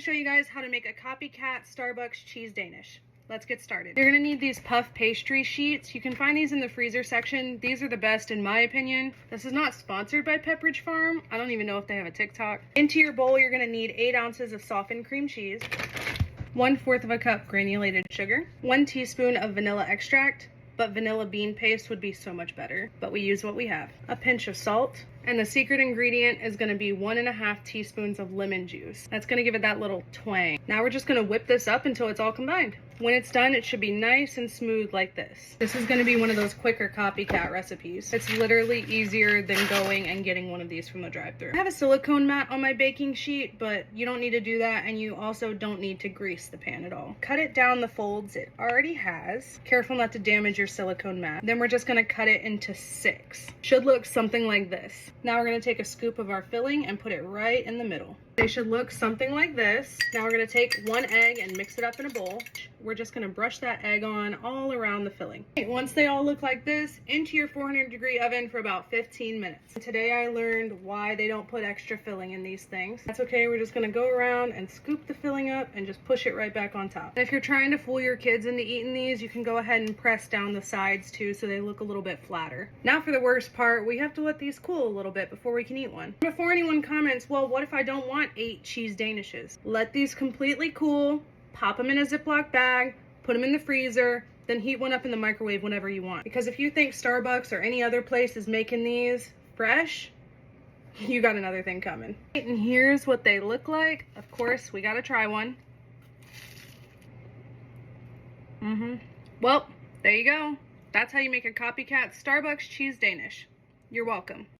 show you guys how to make a copycat Starbucks cheese Danish. Let's get started. You're gonna need these puff pastry sheets. You can find these in the freezer section. These are the best in my opinion. This is not sponsored by Pepperidge Farm. I don't even know if they have a TikTok. Into your bowl, you're gonna need 8 ounces of softened cream cheese, 1/4 of a cup granulated sugar, 1 teaspoon of vanilla extract, but vanilla bean paste would be so much better, but we use what we have. A pinch of salt, and the secret ingredient is gonna be 1.5 teaspoons of lemon juice. That's gonna give it that little twang. Now we're just gonna whip this up until it's all combined. When it's done, it should be nice and smooth like this. This is gonna be one of those quicker copycat recipes. It's literally easier than going and getting one of these from the drive-thru. I have a silicone mat on my baking sheet, but you don't need to do that, and you also don't need to grease the pan at all. Cut it down the folds it already has. Careful not to damage your silicone mat. Then we're just gonna cut it into 6. Should look something like this. Now we're gonna take a scoop of our filling and put it right in the middle. They should look something like this. Now we're gonna take 1 egg and mix it up in a bowl. We're just gonna brush that egg on all around the filling. Once they all look like this, into your 400-degree oven for about 15 minutes. Today I learned why they don't put extra filling in these things. That's okay, we're just gonna go around and scoop the filling up and just push it right back on top. If you're trying to fool your kids into eating these, you can go ahead and press down the sides too so they look a little bit flatter. Now for the worst part, we have to let these cool a little bit before we can eat one. Before anyone comments, well, what if I don't want 8 cheese danishes? Let these completely cool, pop them in a Ziploc bag, put them in the freezer, then heat one up in the microwave whenever you want. Because if you think Starbucks or any other place is making these fresh, you got another thing coming. And here's what they look like. Of course, we gotta try one. Well, there you go. That's how you make a copycat Starbucks cheese Danish. You're welcome.